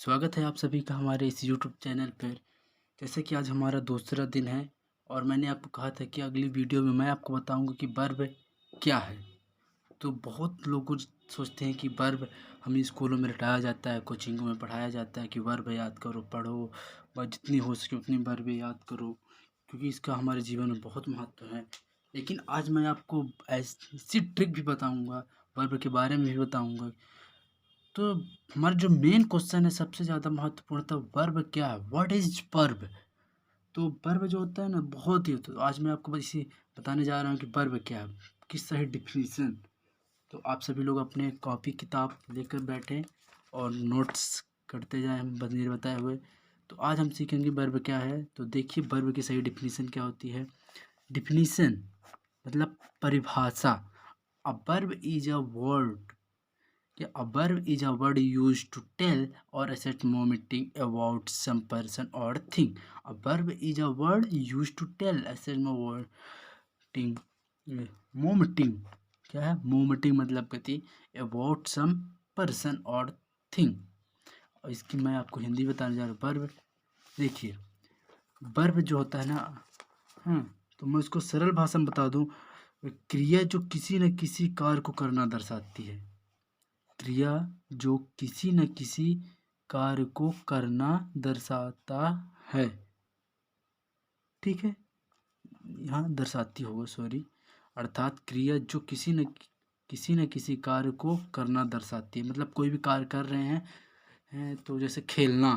स्वागत है आप सभी का हमारे इस यूट्यूब चैनल पर। जैसे कि आज हमारा दूसरा दिन है और मैंने आपको कहा था कि अगली वीडियो में मैं आपको बताऊंगा कि वर्ब क्या है। तो बहुत लोग सोचते हैं कि वर्ब हमें स्कूलों में रटाया जाता है, कोचिंगों में पढ़ाया जाता है कि वर्ब याद करो, पढ़ो व जितनी हो सके उतनी वर्ब याद करो, क्योंकि इसका हमारे जीवन में बहुत महत्व है। लेकिन आज मैं आपको ऐसी ट्रिक भी बताऊंगा, वर्ब के बारे में भी बताऊंगा। तो हमारा जो मेन क्वेश्चन है, सबसे ज़्यादा महत्वपूर्ण, तो वर्ब क्या है, व्हाट इज वर्ब। तो वर्ब जो होता है ना, बहुत ही होता है। तो आज मैं आपको बस इसी बताने जा रहा हूँ कि वर्ब क्या है, किस सही डिफिनीसन। तो आप सभी लोग अपने कॉपी किताब लेकर बैठें और नोट्स करते जाएं हम मेरे बताए हुए। तो आज हम सीखेंगे वर्ब क्या है। तो देखिए वर्ब की सही डिफिनीसन क्या होती है। डिफिनीसन मतलब परिभाषा। A verb is a word कि a verb is a word used to tell or assert momenting about some person or thing. A verb is a word used to tell assert momenting momenting क्या है, momenting मतलब गति, about some person or thing। और इसकी मैं आपको हिंदी बताने जा रहा हूँ। वर्ब देखिए, वर्ब जो होता है ना, हाँ, तो मैं उसको सरल भाषा में बता दूँ। क्रिया जो किसी न किसी कार्य को करना दर्शाती है। क्रिया जो किसी न किसी कार्य को करना दर्शाता है, ठीक है, यहाँ दर्शाती होगा, सॉरी। अर्थात क्रिया जो किसी न किसी कार्य को करना दर्शाती है, मतलब कोई भी कार्य कर रहे हैं तो जैसे खेलना,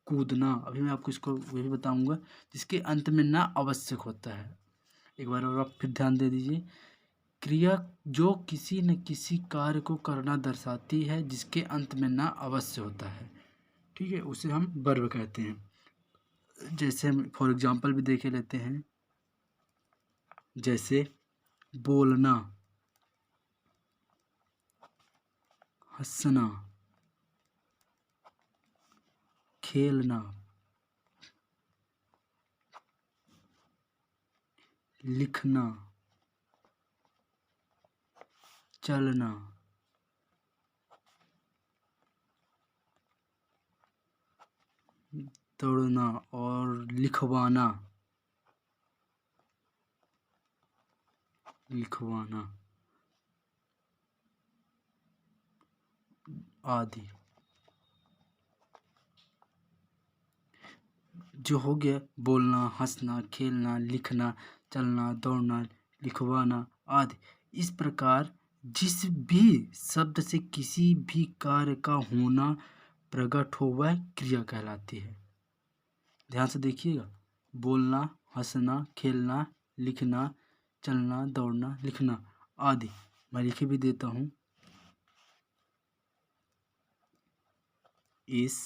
कूदना, अभी मैं आपको इसको वही बताऊंगा, जिसके अंत में ना आवश्यक होता है। एक बार और आप फिर ध्यान दे दीजिए। क्रिया जो किसी न किसी कार्य को करना दर्शाती है, जिसके अंत में ना अवश्य होता है, ठीक है, उसे हम वर्ब कहते हैं। जैसे हम फॉर एग्जांपल भी देखे लेते हैं, जैसे बोलना, हंसना, खेलना, लिखना, चलना, दौड़ना और लिखवाना, आदि। जो हो गया बोलना, हंसना, खेलना, लिखना, चलना, दौड़ना, लिखवाना आदि। इस प्रकार जिस भी शब्द से किसी भी कार्य का होना प्रकट हो, वह क्रिया कहलाती है। ध्यान से देखिएगा, बोलना, हंसना, खेलना, लिखना, चलना, दौड़ना, लिखना आदि। मैं लिख भी देता हूँ। इस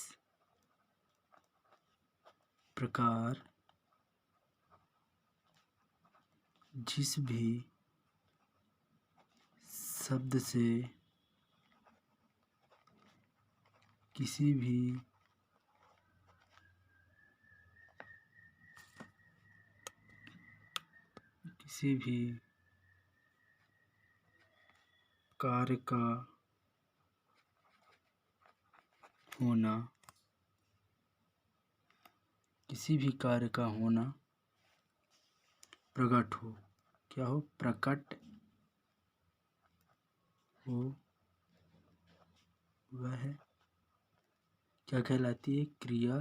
प्रकार जिस भी शब्द से किसी भी कार्य का होना, किसी भी कार्य का होना प्रकट हो, क्या हो, प्रकट हो, वह क्या कहलाती है, क्रिया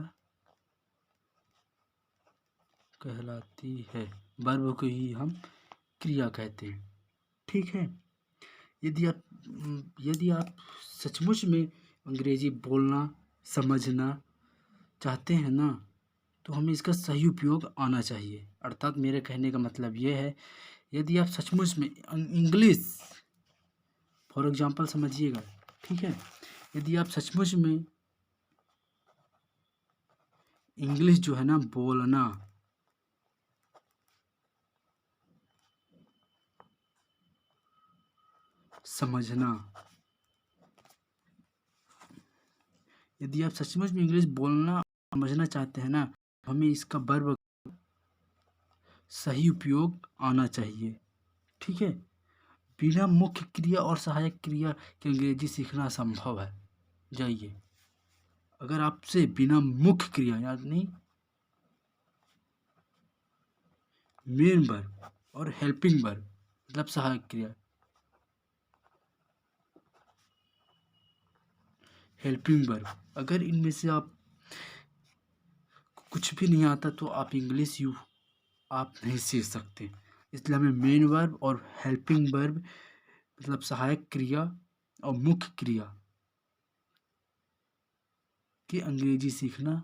कहलाती है। वर्ब को ही हम क्रिया कहते हैं, ठीक है। यदि आप सचमुच में अंग्रेजी बोलना समझना चाहते हैं ना, तो हमें इसका सही उपयोग आना चाहिए। अर्थात मेरे कहने का मतलब ये है, यदि आप सचमुच में इंग्लिश, फॉर एग्जांपल समझिएगा, ठीक है, यदि आप सचमुच में इंग्लिश जो है ना बोलना, समझना, यदि आप सचमुच में इंग्लिश बोलना समझना चाहते हैं ना, हमें इसका वर्ब सही उपयोग आना चाहिए, ठीक है। बिना मुख्य क्रिया और सहायक क्रिया के अंग्रेजी सीखना असंभव है। जाइए अगर आपसे बिना मुख्य क्रिया यानी मेन वर्ब और हेल्पिंग वर्ब मतलब सहायक क्रिया, हेल्पिंग वर्ब, अगर इनमें से आप कुछ भी नहीं आता तो आप इंग्लिश आप नहीं सीख सकते। इसलिए हमें मेन वर्ब और हेल्पिंग वर्ब मतलब सहायक क्रिया और मुख्य क्रिया की अंग्रेजी सीखना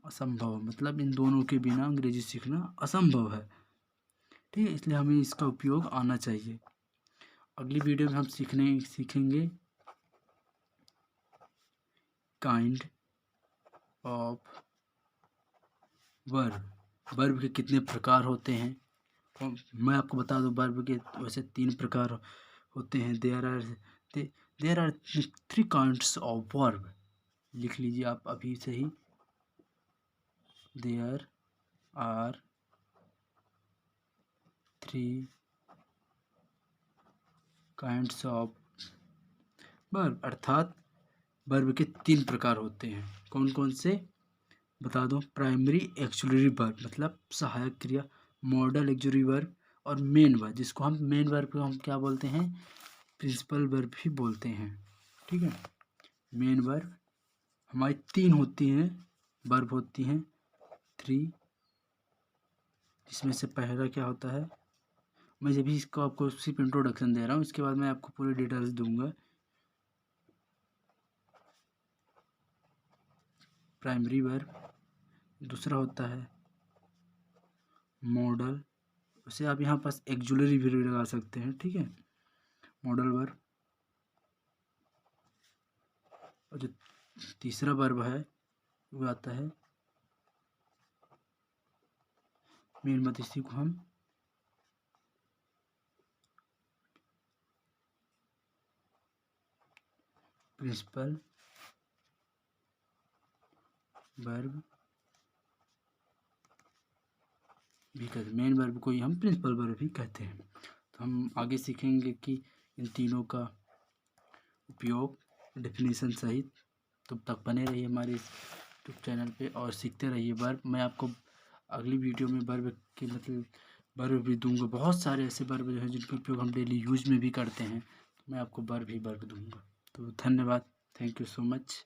असंभव है, मतलब इन दोनों के बिना अंग्रेजी सीखना असंभव है। ठीक है, इसलिए हमें इसका उपयोग आना चाहिए। अगली वीडियो में हम सीखेंगे काइंड ऑफ वर्ब, वर्ब के कितने प्रकार होते हैं। और मैं आपको बता दूं वर्ब के वैसे 3 प्रकार होते हैं। There are 3 kinds of verb. लिख लीजिए आप अभी से ही, there are 3 kinds of verb, अर्थात वर्ब के 3 प्रकार होते हैं। कौन कौन से बता दो। प्राइमरी एक्सुलरी वर्ब मतलब सहायक क्रिया, मॉडल एक्सुलरी वर्ब और मेन वर्ब, जिसको हम मेन वर्ब को हम क्या बोलते हैं, प्रिंसिपल वर्ब भी बोलते हैं। ठीक है, मेन वर्ब हमारी 3 होती हैं, वर्ब होती हैं 3, जिसमें से पहला क्या होता है, मैं जब भी इसको आपको सिर्फ इंट्रोडक्शन दे रहा हूँ, इसके बाद मैं आपको पूरी डिटेल्स दूंगा। प्राइमरी वर्ब, दूसरा होता है मॉडल, उसे आप यहाँ पास एक्सुलरी भी लगा सकते हैं। ठीक है, मॉडल वर्ब। और जो तीसरा वर्ब है वो आता है मेन वर्ब, इसी को हम प्रिंसिपल वर्ब भी कहते हैं। मेन वर्ब को ही हम प्रिंसिपल वर्ब भी कहते हैं। तो हम आगे सीखेंगे कि इन तीनों का उपयोग डेफिनेशन सहित। तब तक बने रहिए हमारे इस यूट्यूब चैनल पे और सीखते रहिए वर्ब। मैं आपको अगली वीडियो में वर्ब के मतलब वर्ब भी दूंगा। बहुत सारे ऐसे वर्ब जो हैं जिनका उपयोग हम डेली यूज में भी करते हैं, तो मैं आपको वर्ब दूंगा। तो धन्यवाद, थैंक यू सो मच।